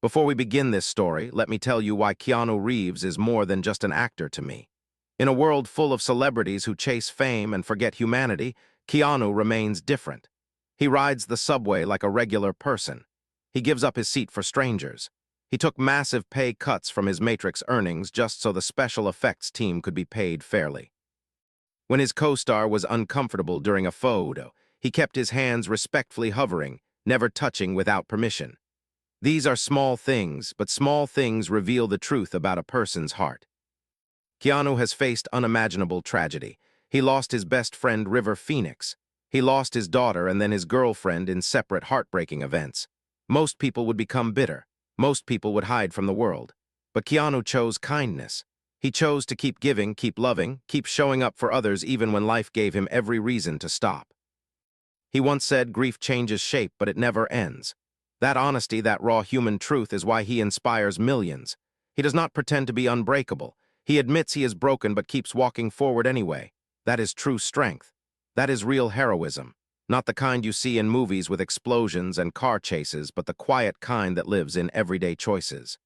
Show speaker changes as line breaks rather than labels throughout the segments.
Before we begin this story, let me tell you why Keanu Reeves is more than just an actor to me. In a world full of celebrities who chase fame and forget humanity, Keanu remains different. He rides the subway like a regular person. He gives up his seat for strangers. He took massive pay cuts from his Matrix earnings just so the special effects team could be paid fairly. When his co-star was uncomfortable during a photo, he kept his hands respectfully hovering, never touching without permission. These are small things, but small things reveal the truth about a person's heart. Keanu has faced unimaginable tragedy. He lost his best friend, River Phoenix. He lost his daughter and then his girlfriend in separate heartbreaking events. Most people would become bitter. Most people would hide from the world. But Keanu chose kindness. He chose to keep giving, keep loving, keep showing up for others even when life gave him every reason to stop. He once said, "Grief changes shape, but it never ends." That honesty, that raw human truth is why he inspires millions. He does not pretend to be unbreakable. He admits he is broken but keeps walking forward anyway. That is true strength. That is real heroism. Not the kind you see in movies with explosions and car chases, but the quiet kind that lives in everyday choices.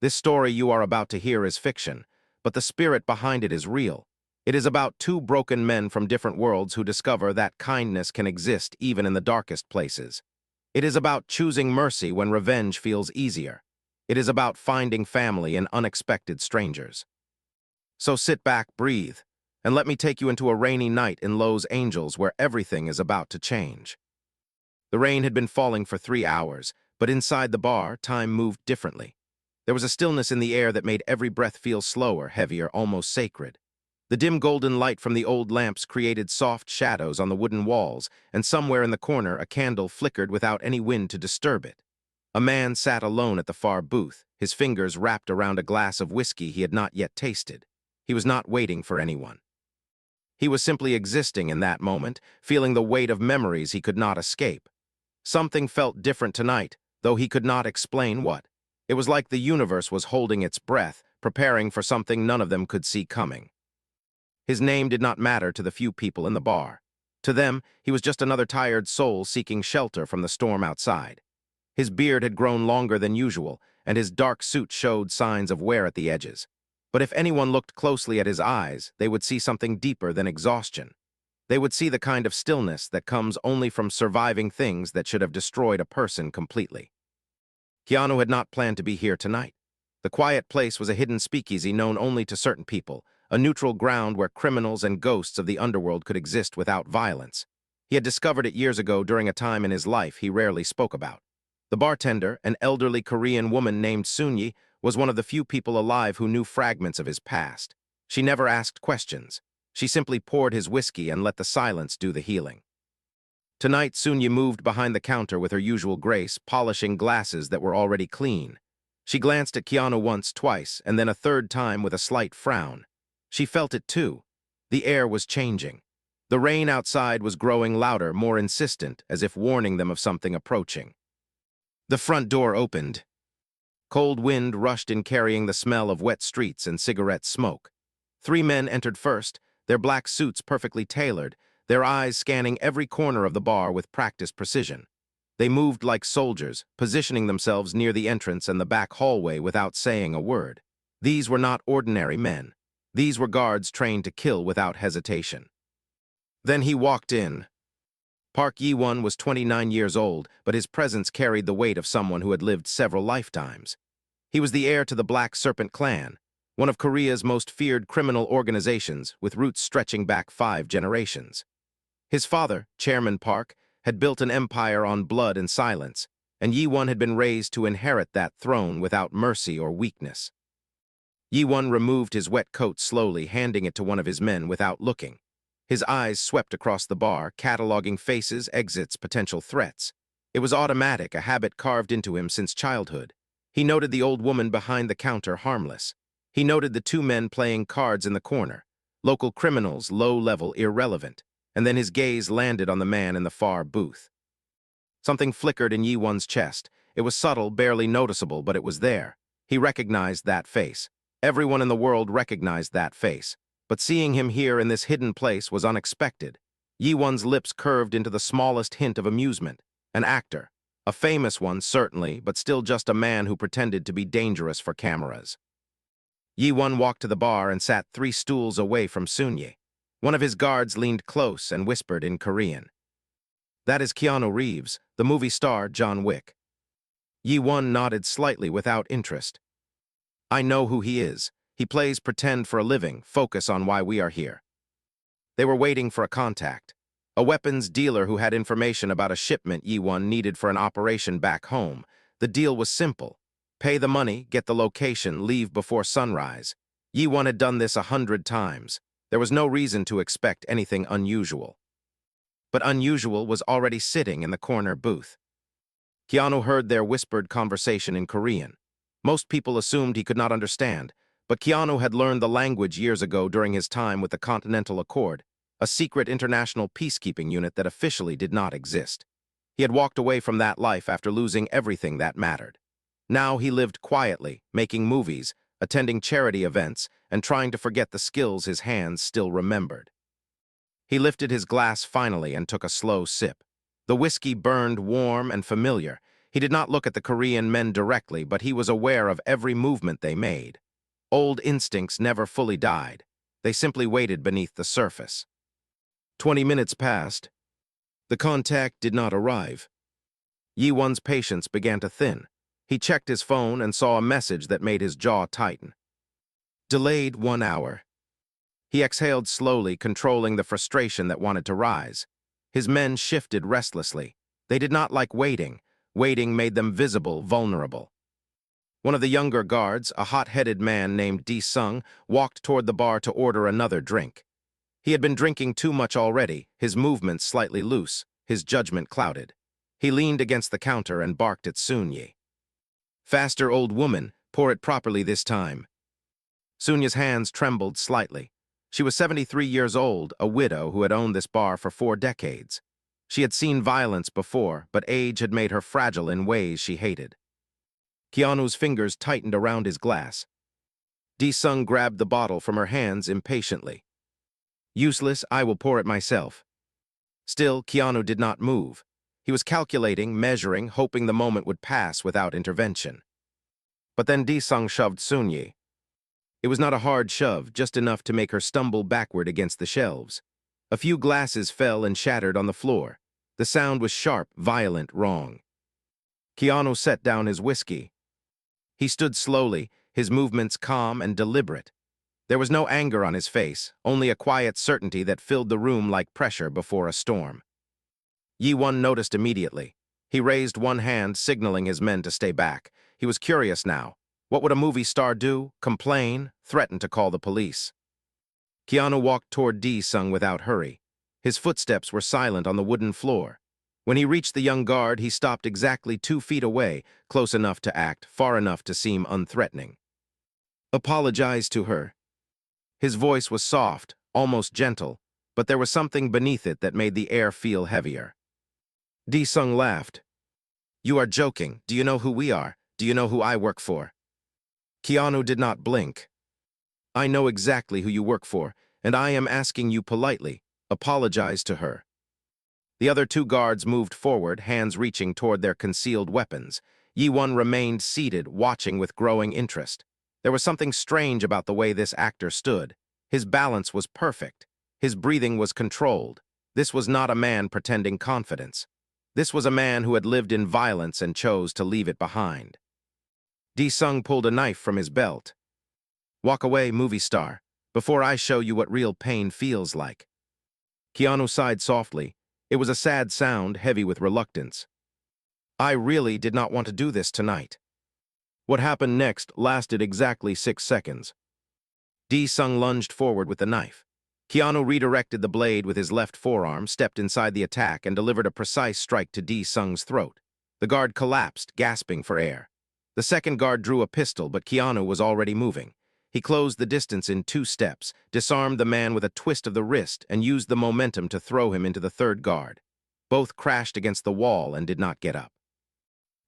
This story you are about to hear is fiction, but the spirit behind it is real. It is about two broken men from different worlds who discover that kindness can exist even in the darkest places. It is about choosing mercy when revenge feels easier. It is about finding family in unexpected strangers. So sit back, breathe, and let me take you into a rainy night in Los Angeles where everything is about to change. The rain had been falling for 3 hours, but inside the bar, time moved differently. There was a stillness in the air that made every breath feel slower, heavier, almost sacred. The dim golden light from the old lamps created soft shadows on the wooden walls, and somewhere in the corner a candle flickered without any wind to disturb it. A man sat alone at the far booth, his fingers wrapped around a glass of whiskey he had not yet tasted. He was not waiting for anyone. He was simply existing in that moment, feeling the weight of memories he could not escape. Something felt different tonight, though he could not explain what. It was like the universe was holding its breath, preparing for something none of them could see coming. His name did not matter to the few people in the bar. To them, he was just another tired soul seeking shelter from the storm outside. His beard had grown longer than usual, and his dark suit showed signs of wear at the edges. But if anyone looked closely at his eyes, they would see something deeper than exhaustion. They would see the kind of stillness that comes only from surviving things that should have destroyed a person completely. Keanu had not planned to be here tonight. The quiet place was a hidden speakeasy known only to certain people, a neutral ground where criminals and ghosts of the underworld could exist without violence. He had discovered it years ago during a time in his life he rarely spoke about. The bartender, an elderly Korean woman named Sunyi, was one of the few people alive who knew fragments of his past. She never asked questions. She simply poured his whiskey and let the silence do the healing. Tonight, Sunyi moved behind the counter with her usual grace, polishing glasses that were already clean. She glanced at Keanu once, twice, and then a third time with a slight frown. She felt it too. The air was changing. The rain outside was growing louder, more insistent, as if warning them of something approaching. The front door opened. Cold wind rushed in carrying the smell of wet streets and cigarette smoke. 3 men entered first, their black suits perfectly tailored, their eyes scanning every corner of the bar with practiced precision. They moved like soldiers, positioning themselves near the entrance and the back hallway without saying a word. These were not ordinary men. These were guards trained to kill without hesitation. Then he walked in. Park Jae Won was 29 years old, but his presence carried the weight of someone who had lived several lifetimes. He was the heir to the Black Serpent Clan, one of Korea's most feared criminal organizations with roots stretching back 5 generations. His father, Chairman Park, had built an empire on blood and silence, and Jae Won had been raised to inherit that throne without mercy or weakness. Jae Won removed his wet coat slowly, handing it to one of his men without looking. His eyes swept across the bar, cataloging faces, exits, potential threats. It was automatic, a habit carved into him since childhood. He noted the old woman behind the counter, harmless. He noted the 2 men playing cards in the corner, local criminals, low-level, irrelevant, and then his gaze landed on the man in the far booth. Something flickered in Jae Won's chest. It was subtle, barely noticeable, but it was there. He recognized that face. Everyone in the world recognized that face. But seeing him here in this hidden place was unexpected. Jae Won's lips curved into the smallest hint of amusement. An actor. A famous one, certainly, but still just a man who pretended to be dangerous for cameras. Jae Won walked to the bar and sat 3 stools away from Sunye. One of his guards leaned close and whispered in Korean. "That is Keanu Reeves, the movie star John Wick." Jae Won nodded slightly without interest. "I know who he is. He plays pretend for a living, focus on why we are here." They were waiting for a contact. A weapons dealer who had information about a shipment Jae Won needed for an operation back home. The deal was simple. Pay the money, get the location, leave before sunrise. Jae Won had done this 100 times. There was no reason to expect anything unusual. But unusual was already sitting in the corner booth. Keanu heard their whispered conversation in Korean. Most people assumed he could not understand, but Keanu had learned the language years ago during his time with the Continental Accord, a secret international peacekeeping unit that officially did not exist. He had walked away from that life after losing everything that mattered. Now he lived quietly, making movies, attending charity events, and trying to forget the skills his hands still remembered. He lifted his glass finally and took a slow sip. The whiskey burned warm and familiar. He did not look at the Korean men directly, but he was aware of every movement they made. Old instincts never fully died. They simply waited beneath the surface. 20 minutes passed. The contact did not arrive. Jae Won's patience began to thin. He checked his phone and saw a message that made his jaw tighten. Delayed 1 hour. He exhaled slowly, controlling the frustration that wanted to rise. His men shifted restlessly. They did not like waiting. Waiting made them visible, vulnerable. One of the younger guards, a hot-headed man named D-Sung, walked toward the bar to order another drink. He had been drinking too much already, his movements slightly loose, his judgment clouded. He leaned against the counter and barked at Sunye. "Faster, old woman, pour it properly this time." Sunya's hands trembled slightly. She was 73 years old, a widow who had owned this bar for 4 decades. She had seen violence before, but age had made her fragile in ways she hated. Keanu's fingers tightened around his glass. D-Sung grabbed the bottle from her hands impatiently. "Useless, I will pour it myself." Still, Keanu did not move. He was calculating, measuring, hoping the moment would pass without intervention. But then D-Sung shoved Sunye. It was not a hard shove, just enough to make her stumble backward against the shelves. A few glasses fell and shattered on the floor. The sound was sharp, violent, wrong. Keanu set down his whiskey. He stood slowly, his movements calm and deliberate. There was no anger on his face, only a quiet certainty that filled the room like pressure before a storm. Jae Won noticed immediately. He raised one hand, signaling his men to stay back. He was curious now. What would a movie star do? Complain? Threaten to call the police? Keanu walked toward D-Sung without hurry. His footsteps were silent on the wooden floor. When he reached the young guard, he stopped exactly 2 feet away, close enough to act, far enough to seem unthreatening. "Apologize to her." His voice was soft, almost gentle, but there was something beneath it that made the air feel heavier. D-Sung laughed. "You are joking. Do you know who we are? Do you know who I work for?" Keanu did not blink. "I know exactly who you work for, and I am asking you politely, apologize to her." The other 2 guards moved forward, hands reaching toward their concealed weapons. Jae Won remained seated, watching with growing interest. There was something strange about the way this actor stood. His balance was perfect. His breathing was controlled. This was not a man pretending confidence. This was a man who had lived in violence and chose to leave it behind. D-Sung pulled a knife from his belt. "Walk away, movie star, before I show you what real pain feels like." Keanu sighed softly. It was a sad sound, heavy with reluctance. "I really did not want to do this tonight." What happened next lasted exactly 6 seconds. D-Sung lunged forward with the knife. Keanu redirected the blade with his left forearm, stepped inside the attack, and delivered a precise strike to D-Sung's throat. The guard collapsed, gasping for air. The second guard drew a pistol, but Keanu was already moving. He closed the distance in 2 steps, disarmed the man with a twist of the wrist, and used the momentum to throw him into the third guard. Both crashed against the wall and did not get up.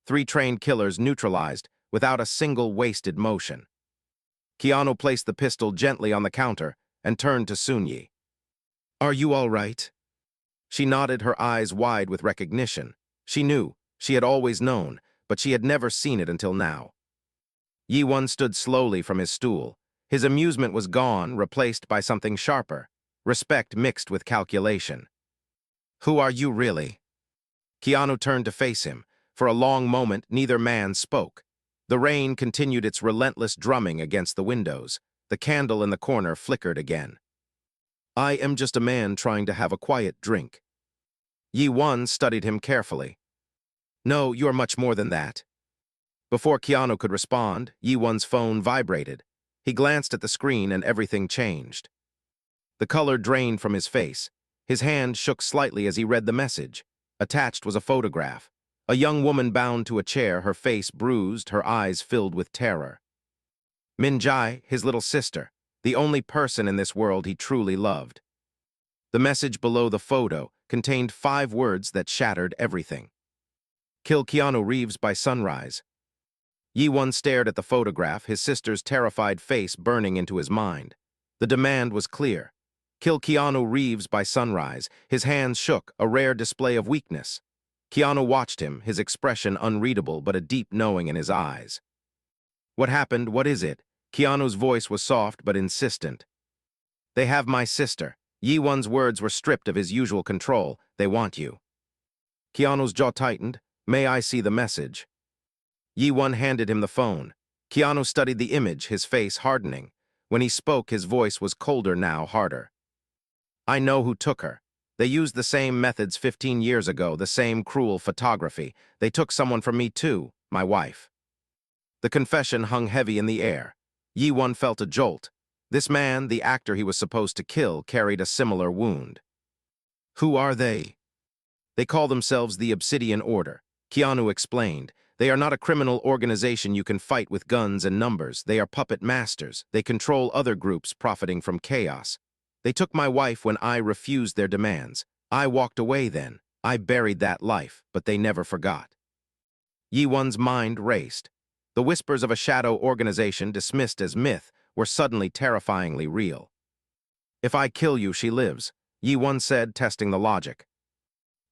3 trained killers neutralized, without a single wasted motion. Keanu placed the pistol gently on the counter and turned to Sunye. "Are you all right?" She nodded, her eyes wide with recognition. She knew. She had always known, but she had never seen it until now. Jae Won stood slowly from his stool. His amusement was gone, replaced by something sharper, respect mixed with calculation. "Who are you really?" Keanu turned to face him. For a long moment, neither man spoke. The rain continued its relentless drumming against the windows. The candle in the corner flickered again. "I am just a man trying to have a quiet drink." Jae Won studied him carefully. "No, you are much more than that." Before Keanu could respond, Jae Won's phone vibrated. He glanced at the screen and everything changed. The color drained from his face. His hand shook slightly as he read the message. Attached was a photograph. A young woman bound to a chair, her face bruised, her eyes filled with terror. Min Jae, his little sister, the only person in this world he truly loved. The message below the photo contained 5 words that shattered everything. "Kill Keanu Reeves by sunrise." Jae Won stared at the photograph, his sister's terrified face burning into his mind. The demand was clear. Kill Keanu Reeves by sunrise. His hands shook, a rare display of weakness. Keanu watched him, his expression unreadable but a deep knowing in his eyes. "What happened? What is it?" Keanu's voice was soft but insistent. "They have my sister." Jae Won's words were stripped of his usual control. "They want you." Keanu's jaw tightened. "May I see the message?" Jae Won handed him the phone. Keanu studied the image, his face hardening. When he spoke, his voice was colder now, harder. "I know who took her. They used the same methods 15 years ago, the same cruel photography. They took someone from me too, my wife." The confession hung heavy in the air. Jae Won felt a jolt. This man, the actor he was supposed to kill, carried a similar wound. "Who are they?" "They call themselves the Obsidian Order," Keanu explained. "They are not a criminal organization you can fight with guns and numbers. They are puppet masters. They control other groups profiting from chaos. They took my wife when I refused their demands. I walked away then. I buried that life, but they never forgot." Jae Won's mind raced. The whispers of a shadow organization dismissed as myth were suddenly terrifyingly real. "If I kill you, she lives," Jae Won said, testing the logic.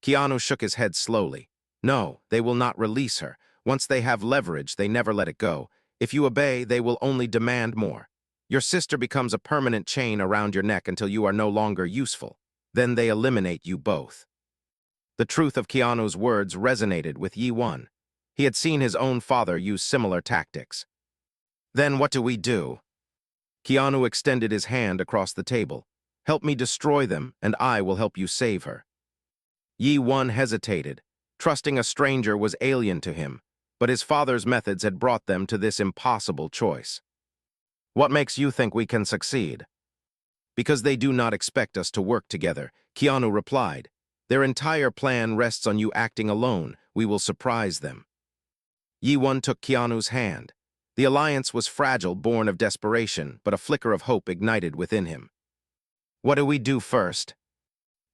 Keanu shook his head slowly. "No, they will not release her. Once they have leverage, they never let it go. If you obey, they will only demand more. Your sister becomes a permanent chain around your neck until you are no longer useful. Then they eliminate you both." The truth of Keanu's words resonated with Jae Won. He had seen his own father use similar tactics. "Then what do we do?" Keanu extended his hand across the table. "Help me destroy them, and I will help you save her." Jae Won hesitated. Trusting a stranger was alien to him, but his father's methods had brought them to this impossible choice. "What makes you think we can succeed?" "Because they do not expect us to work together," Keanu replied. "Their entire plan rests on you acting alone. We will surprise them." Jae Won took Keanu's hand. The alliance was fragile, born of desperation, but a flicker of hope ignited within him. "What do we do first?"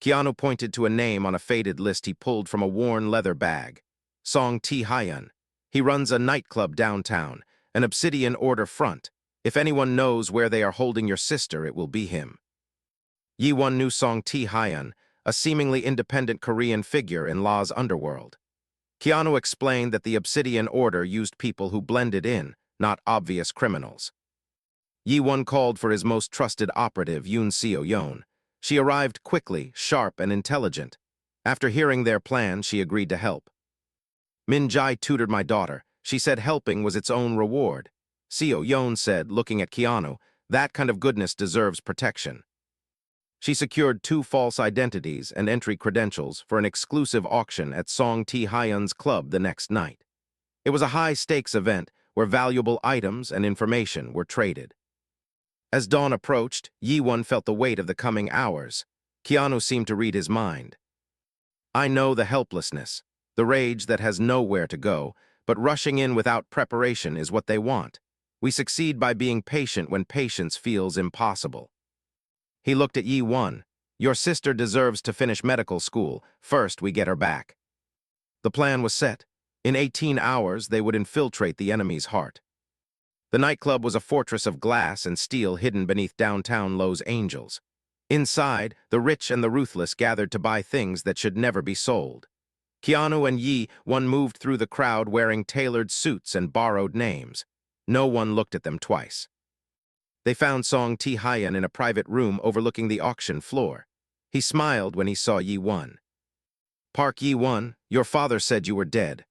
Keanu pointed to a name on a faded list he pulled from a worn leather bag. Song Tae-hyun. He runs a nightclub downtown, an Obsidian Order front. If anyone knows where they are holding your sister, it will be him. Jae Won knew Song Tae-hyun, a seemingly independent Korean figure in La's underworld. Keanu explained that the Obsidian Order used people who blended in, not obvious criminals. Jae Won called for his most trusted operative, Yoon Seo-yeon. She arrived quickly, sharp, and intelligent. After hearing their plan, she agreed to help. "Min Jae tutored my daughter. She said helping was its own reward." Seo-yeon said, looking at Keanu, "That kind of goodness deserves protection." She secured 2 false identities and entry credentials for an exclusive auction at Song Tae-hyun's club the next night. It was a high-stakes event where valuable items and information were traded. As dawn approached, Jae Won felt the weight of the coming hours. Keanu seemed to read his mind. "I know the helplessness, the rage that has nowhere to go, but rushing in without preparation is what they want. We succeed by being patient when patience feels impossible." He looked at Jae Won. "Your sister deserves to finish medical school. First, we get her back." The plan was set. In 18 hours, they would infiltrate the enemy's heart. The nightclub was a fortress of glass and steel hidden beneath downtown Los Angeles. Inside, the rich and the ruthless gathered to buy things that should never be sold. Keanu and Yi Won moved through the crowd wearing tailored suits and borrowed names. No one looked at them twice. They found Song Ti-hyun in a private room overlooking the auction floor. He smiled when he saw Yi Won. "Park Yi Won, your father said you were dead."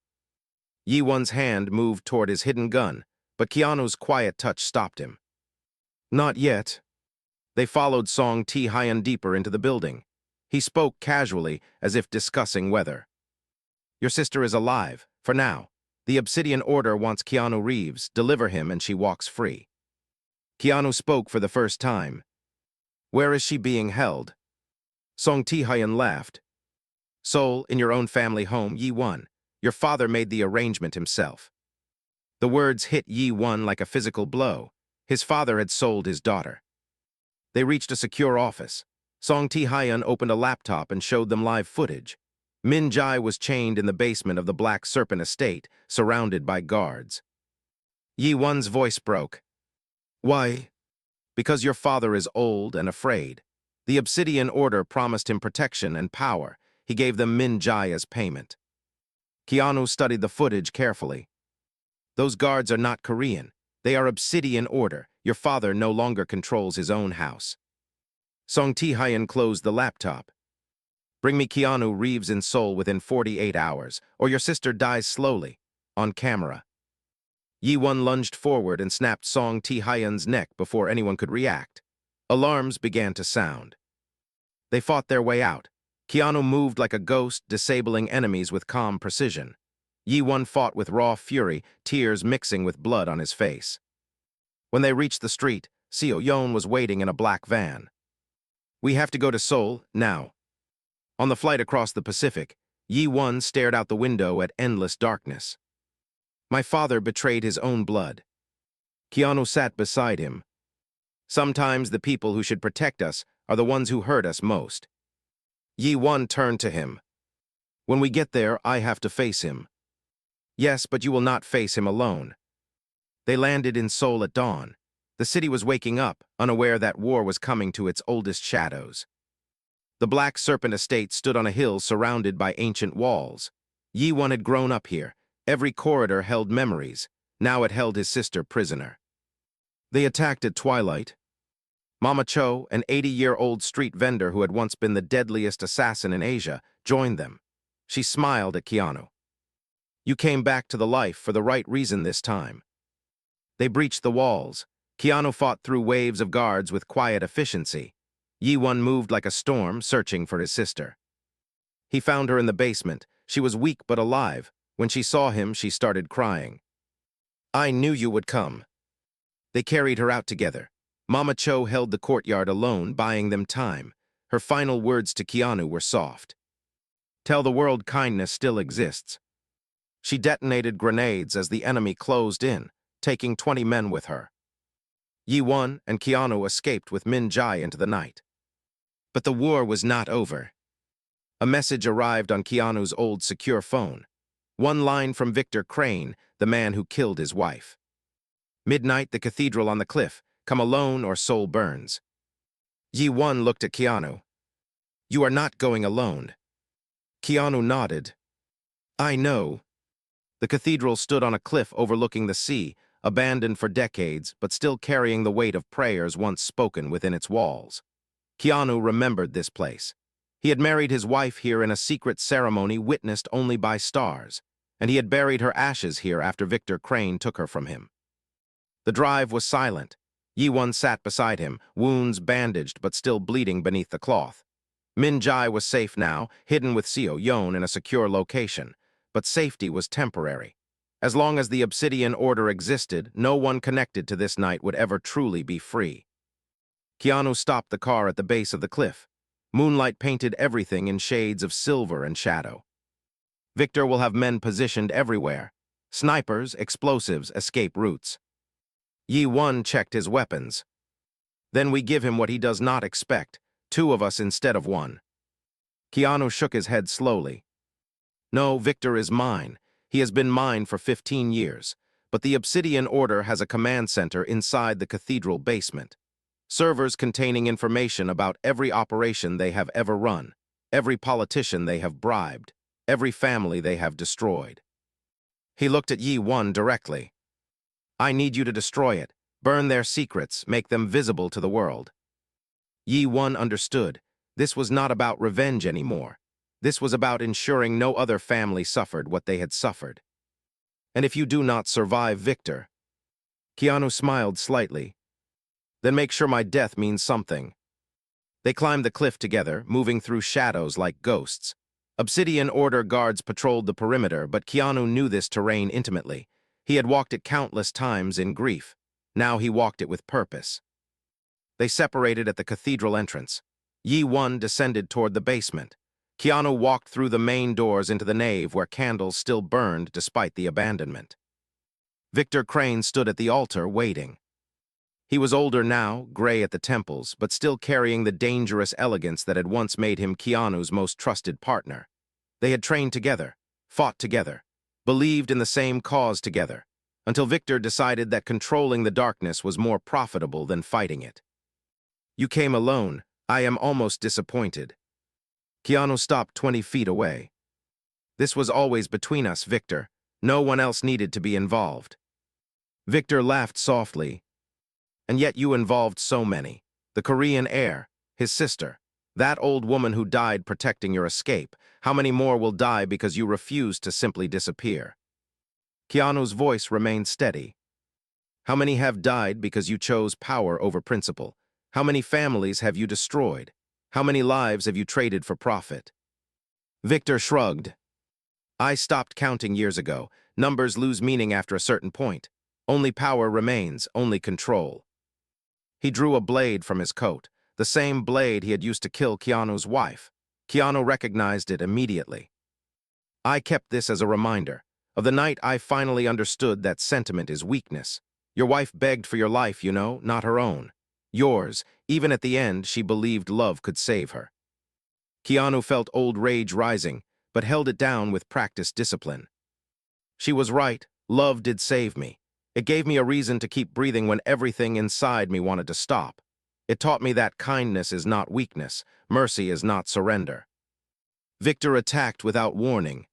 Yi Won's hand moved toward his hidden gun, but Keanu's quiet touch stopped him. "Not yet." They followed Song Ti-hyun deeper into the building. He spoke casually, as if discussing weather. "Your sister is alive, for now. The Obsidian Order wants Keanu Reeves. Deliver him and she walks free." Keanu spoke for the first time. "Where is she being held?" Song Ti-hyun laughed. "Seoul, in your own family home, Yi Won. Your father made the arrangement himself." The words hit Yi Won like a physical blow. His father had sold his daughter. They reached a secure office. Song Ti-hyun opened a laptop and showed them live footage. Min Jae was chained in the basement of the Black Serpent estate, surrounded by guards. Yi Won's voice broke. "Why?" "Because your father is old and afraid. The Obsidian Order promised him protection and power. He gave them Min Jae as payment." Keanu studied the footage carefully. "Those guards are not Korean. They are Obsidian Order. Your father no longer controls his own house." Song Ti-hyun closed the laptop. "Bring me Keanu Reeves in Seoul within 48 hours, or your sister dies slowly, on camera." Yi Won lunged forward and snapped Song Ti-hyun's neck before anyone could react. Alarms began to sound. They fought their way out. Keanu moved like a ghost, disabling enemies with calm precision. Yi Won fought with raw fury, tears mixing with blood on his face. When they reached the street, Seoul was waiting in a black van. "We have to go to Seoul, now." On the flight across the Pacific, Yi Won stared out the window at endless darkness. "My father betrayed his own blood." Keanu sat beside him. "Sometimes the people who should protect us are the ones who hurt us most." Yi Won turned to him. "When we get there, I have to face him." "Yes, but you will not face him alone." They landed in Seoul at dawn. The city was waking up, unaware that war was coming to its oldest shadows. The Black Serpent estate stood on a hill surrounded by ancient walls. Yi Won had grown up here. Every corridor held memories. Now it held his sister prisoner. They attacked at twilight. Mama Cho, an 80-year-old street vendor who had once been the deadliest assassin in Asia, joined them. She smiled at Keanu. "You came back to the life for the right reason this time." They breached the walls. Keanu fought through waves of guards with quiet efficiency. Yi Won moved like a storm, searching for his sister. He found her in the basement. She was weak but alive. When she saw him, she started crying. "I knew you would come." They carried her out together. Mama Cho held the courtyard alone, buying them time. Her final words to Keanu were soft. "Tell the world kindness still exists." She detonated grenades as the enemy closed in, taking 20 men with her. Yi Won and Keanu escaped with Min Jae into the night. But the war was not over. A message arrived on Keanu's old secure phone. One line from Victor Crane, the man who killed his wife. "Midnight, the cathedral on the cliff. Come alone or soul burns." Yi Won looked at Keanu. "You are not going alone." Keanu nodded. "I know." The cathedral stood on a cliff overlooking the sea, abandoned for decades, but still carrying the weight of prayers once spoken within its walls. Keanu remembered this place. He had married his wife here in a secret ceremony witnessed only by stars, and he had buried her ashes here after Victor Crane took her from him. The drive was silent. Yi Won sat beside him, wounds bandaged but still bleeding beneath the cloth. Min Jae was safe now, hidden with Seoul in a secure location, but safety was temporary. As long as the Obsidian Order existed, no one connected to this night would ever truly be free. Keanu stopped the car at the base of the cliff. Moonlight painted everything in shades of silver and shadow. Victor will have men positioned everywhere. Snipers, explosives, escape routes. Yi Won checked his weapons. "Then we give him what he does not expect, 2 of us instead of 1. Keanu shook his head slowly. "No, Victor is mine. He has been mine for 15 years. But the Obsidian Order has a command center inside the cathedral basement. Servers containing information about every operation they have ever run, every politician they have bribed. every family they have destroyed. He looked at Jae Won directly. I need you to destroy it, burn their secrets, make them visible to the world. Jae Won understood. This was not about revenge anymore. This was about ensuring no other family suffered what they had suffered. And if you do not survive, Victor, Keanu smiled slightly, then make sure my death means something. They climbed the cliff together, moving through shadows like ghosts. Obsidian Order guards patrolled the perimeter, but Keanu knew this terrain intimately. He had walked it countless times in grief. Now he walked it with purpose. They separated at the cathedral entrance. Jae Won descended toward the basement. Keanu walked through the main doors into the nave where candles still burned despite the abandonment. Victor Crane stood at the altar, waiting. He was older now, gray at the temples, but still carrying the dangerous elegance that had once made him Keanu's most trusted partner. They had trained together, fought together, believed in the same cause together, until Victor decided that controlling the darkness was more profitable than fighting it. You came alone. I am almost disappointed. Keanu stopped 20 feet away. This was always between us, Victor. No one else needed to be involved. Victor laughed softly. And yet you involved so many. The Korean heir, his sister, that old woman who died protecting your escape. How many more will die because you refused to simply disappear? Keanu's voice remained steady. How many have died because you chose power over principle? How many families have you destroyed? How many lives have you traded for profit? Victor shrugged. I stopped counting years ago. Numbers lose meaning after a certain point. Only power remains, only control. He drew a blade from his coat, the same blade he had used to kill Keanu's wife. Keanu recognized it immediately. I kept this as a reminder of the night I finally understood that sentiment is weakness. Your wife begged for your life, you know, not her own. Yours. Even at the end, she believed love could save her. Keanu felt old rage rising, but held it down with practiced discipline. She was right. Love did save me. It gave me a reason to keep breathing when everything inside me wanted to stop. It taught me that kindness is not weakness, mercy is not surrender. Victor attacked without warning.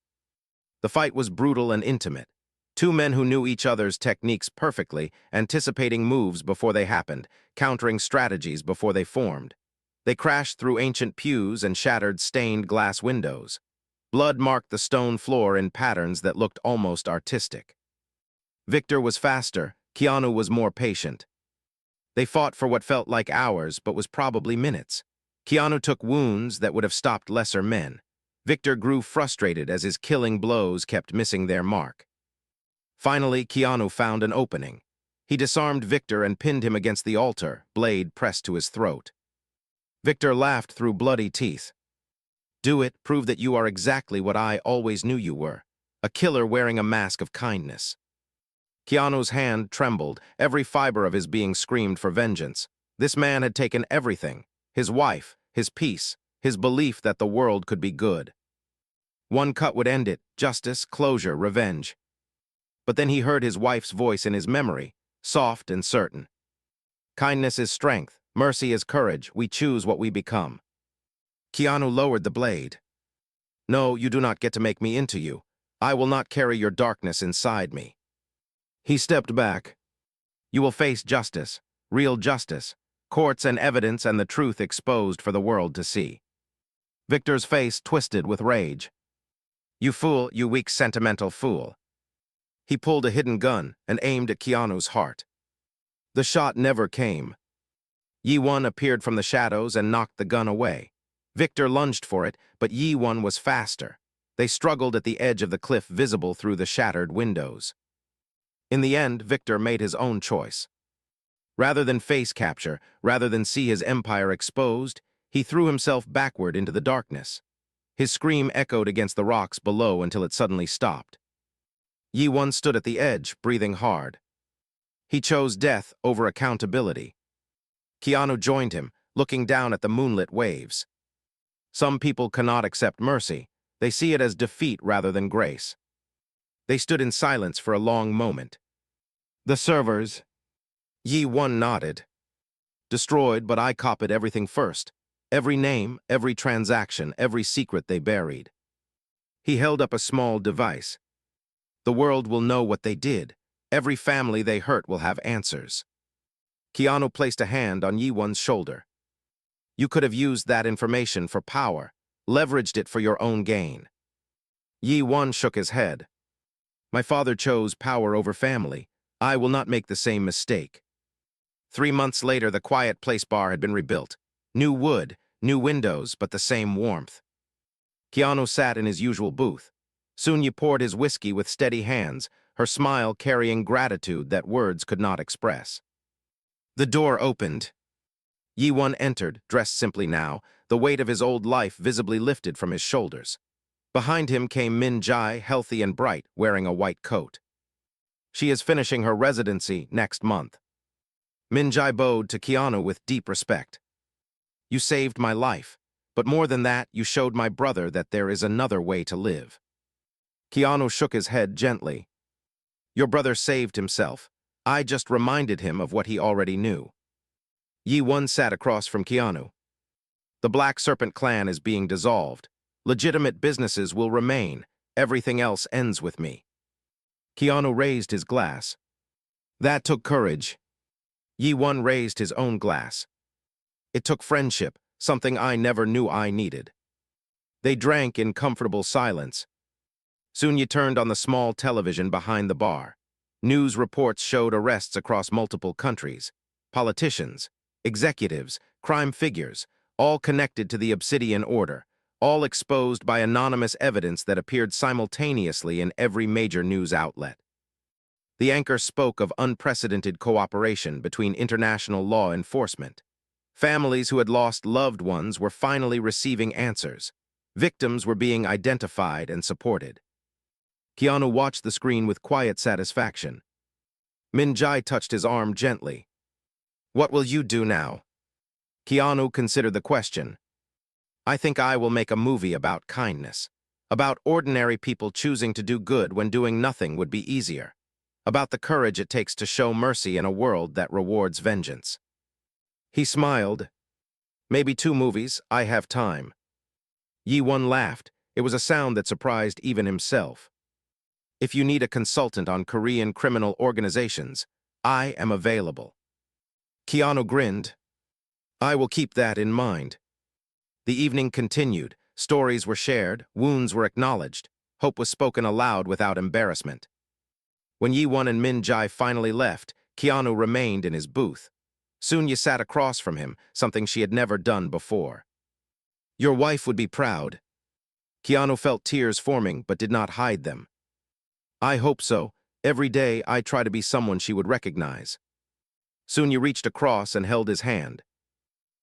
The fight was brutal and intimate. Two men who knew each other's techniques perfectly, anticipating moves before they happened, countering strategies before they formed. They crashed through ancient pews and shattered stained glass windows. Blood marked the stone floor in patterns that looked almost artistic. Victor was faster, Keanu was more patient. They fought for what felt like hours, but was probably minutes. Keanu took wounds that would have stopped lesser men. Victor grew frustrated as his killing blows kept missing their mark. Finally, Keanu found an opening. He disarmed Victor and pinned him against the altar, blade pressed to his throat. Victor laughed through bloody teeth. Do it, prove that you are exactly what I always knew you were, a killer wearing a mask of kindness. Keanu's hand trembled, every fiber of his being screamed for vengeance. This man had taken everything, his wife, his peace, his belief that the world could be good. One cut would end it, justice, closure, revenge. But then he heard his wife's voice in his memory, soft and certain. Kindness is strength, mercy is courage, we choose what we become. Keanu lowered the blade. No, you do not get to make me into you. I will not carry your darkness inside me. He stepped back. You will face justice, real justice, courts and evidence and the truth exposed for the world to see. Victor's face twisted with rage. You fool, you weak, sentimental fool. He pulled a hidden gun and aimed at Keanu's heart. The shot never came. Jae Won appeared from the shadows and knocked the gun away. Victor lunged for it, but Jae Won was faster. They struggled at the edge of the cliff visible through the shattered windows. In the end, Victor made his own choice. Rather than face capture, rather than see his empire exposed, he threw himself backward into the darkness. His scream echoed against the rocks below until it suddenly stopped. Jae Won stood at the edge, breathing hard. He chose death over accountability. Keanu joined him, looking down at the moonlit waves. Some people cannot accept mercy. They see it as defeat rather than grace. They stood in silence for a long moment. The servers. Jae Won nodded. Destroyed, but I copied everything first. Every name, every transaction, every secret they buried. He held up a small device. The world will know what they did. Every family they hurt will have answers. Keanu placed a hand on Jae Won's shoulder. You could have used that information for power, leveraged it for your own gain. Jae Won shook his head. My father chose power over family. I will not make the same mistake. 3 months later, the quiet place bar had been rebuilt. New wood, new windows, but the same warmth. Keanu sat in his usual booth. Sunya poured his whiskey with steady hands, her smile carrying gratitude that words could not express. The door opened. Jae Won entered, dressed simply now, the weight of his old life visibly lifted from his shoulders. Behind him came Min Jae, healthy and bright, wearing a white coat. She is finishing her residency next month. Min Jae bowed to Keanu with deep respect. You saved my life, but more than that, you showed my brother that there is another way to live. Keanu shook his head gently. Your brother saved himself. I just reminded him of what he already knew. Jae Won sat across from Keanu. The Black Serpent Clan is being dissolved. Legitimate businesses will remain. Everything else ends with me. Keanu raised his glass. That took courage. Jae Won raised his own glass. It took friendship, something I never knew I needed. They drank in comfortable silence. Sunya turned on the small television behind the bar. News reports showed arrests across multiple countries. Politicians, executives, crime figures, all connected to the Obsidian Order, all exposed by anonymous evidence that appeared simultaneously in every major news outlet. The anchor spoke of unprecedented cooperation between international law enforcement. Families who had lost loved ones were finally receiving answers. Victims were being identified and supported. Keanu watched the screen with quiet satisfaction. Min Jae touched his arm gently. What will you do now? Keanu considered the question. I think I will make a movie about kindness. About ordinary people choosing to do good when doing nothing would be easier. About the courage it takes to show mercy in a world that rewards vengeance. He smiled. Maybe 2 movies, I have time. Jae Won laughed. It was a sound that surprised even himself. If you need a consultant on Korean criminal organizations, I am available. Keanu grinned. I will keep that in mind. The evening continued. Stories were shared, wounds were acknowledged. Hope was spoken aloud without embarrassment. When Jae Won and Min Jae finally left, Keanu remained in his booth. Sunya sat across from him, something she had never done before. Your wife would be proud. Keanu felt tears forming but did not hide them. I hope so. Every day I try to be someone she would recognize. Sunya reached across and held his hand.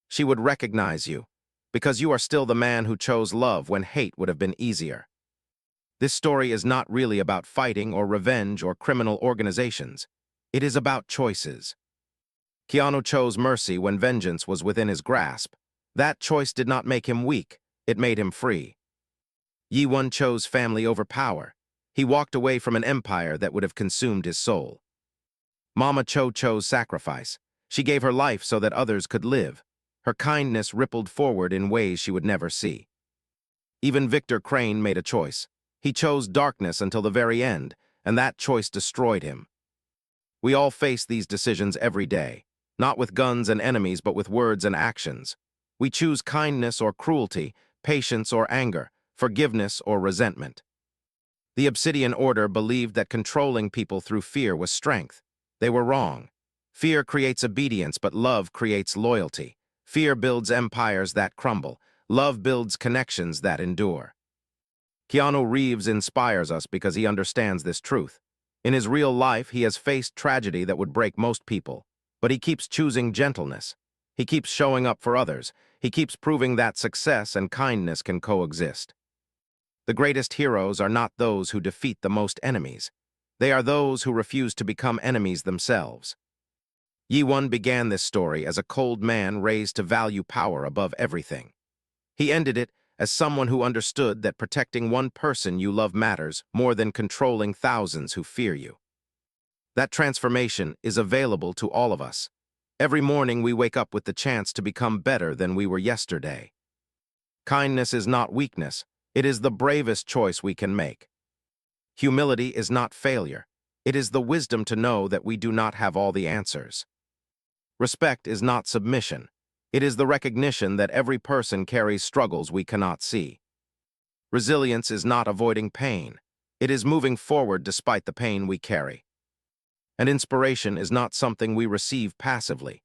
She would recognize you, because you are still the man who chose love when hate would have been easier. This story is not really about fighting or revenge or criminal organizations. It is about choices. Keanu chose mercy when vengeance was within his grasp. That choice did not make him weak, it made him free. Jae Won chose family over power. He walked away from an empire that would have consumed his soul. Mama Cho chose sacrifice. She gave her life so that others could live. Her kindness rippled forward in ways she would never see. Even Victor Crane made a choice. He chose darkness until the very end, and that choice destroyed him. We all face these decisions every day, not with guns and enemies, but with words and actions. We choose kindness or cruelty, patience or anger, forgiveness or resentment. The Obsidian Order believed that controlling people through fear was strength. They were wrong. Fear creates obedience, but love creates loyalty. Fear builds empires that crumble. Love builds connections that endure. Keanu Reeves inspires us because he understands this truth. In his real life, he has faced tragedy that would break most people, but he keeps choosing gentleness. He keeps showing up for others. He keeps proving that success and kindness can coexist. The greatest heroes are not those who defeat the most enemies. They are those who refuse to become enemies themselves. Jae Won began this story as a cold man raised to value power above everything. He ended it as someone who understood that protecting one person you love matters more than controlling thousands who fear you. That transformation is available to all of us. Every morning we wake up with the chance to become better than we were yesterday. Kindness is not weakness, It is the bravest choice we can make. Humility is not failure. It is the wisdom to know that we do not have all the answers. Respect is not submission. It is the recognition that every person carries struggles we cannot see. Resilience is not avoiding pain. It is moving forward despite the pain we carry. And inspiration is not something we receive passively.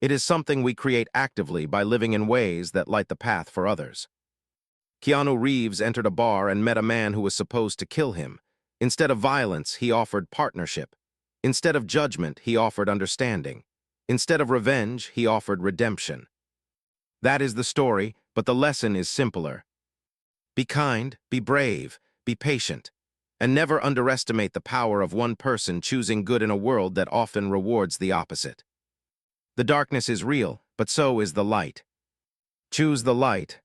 It is something we create actively by living in ways that light the path for others. Keanu Reeves entered a bar and met a man who was supposed to kill him. Instead of violence, he offered partnership. Instead of judgment, he offered understanding. Instead of revenge, he offered redemption. That is the story, but the lesson is simpler. Be kind, be brave, be patient, and never underestimate the power of one person choosing good in a world that often rewards the opposite. The darkness is real, but so is the light. Choose the light,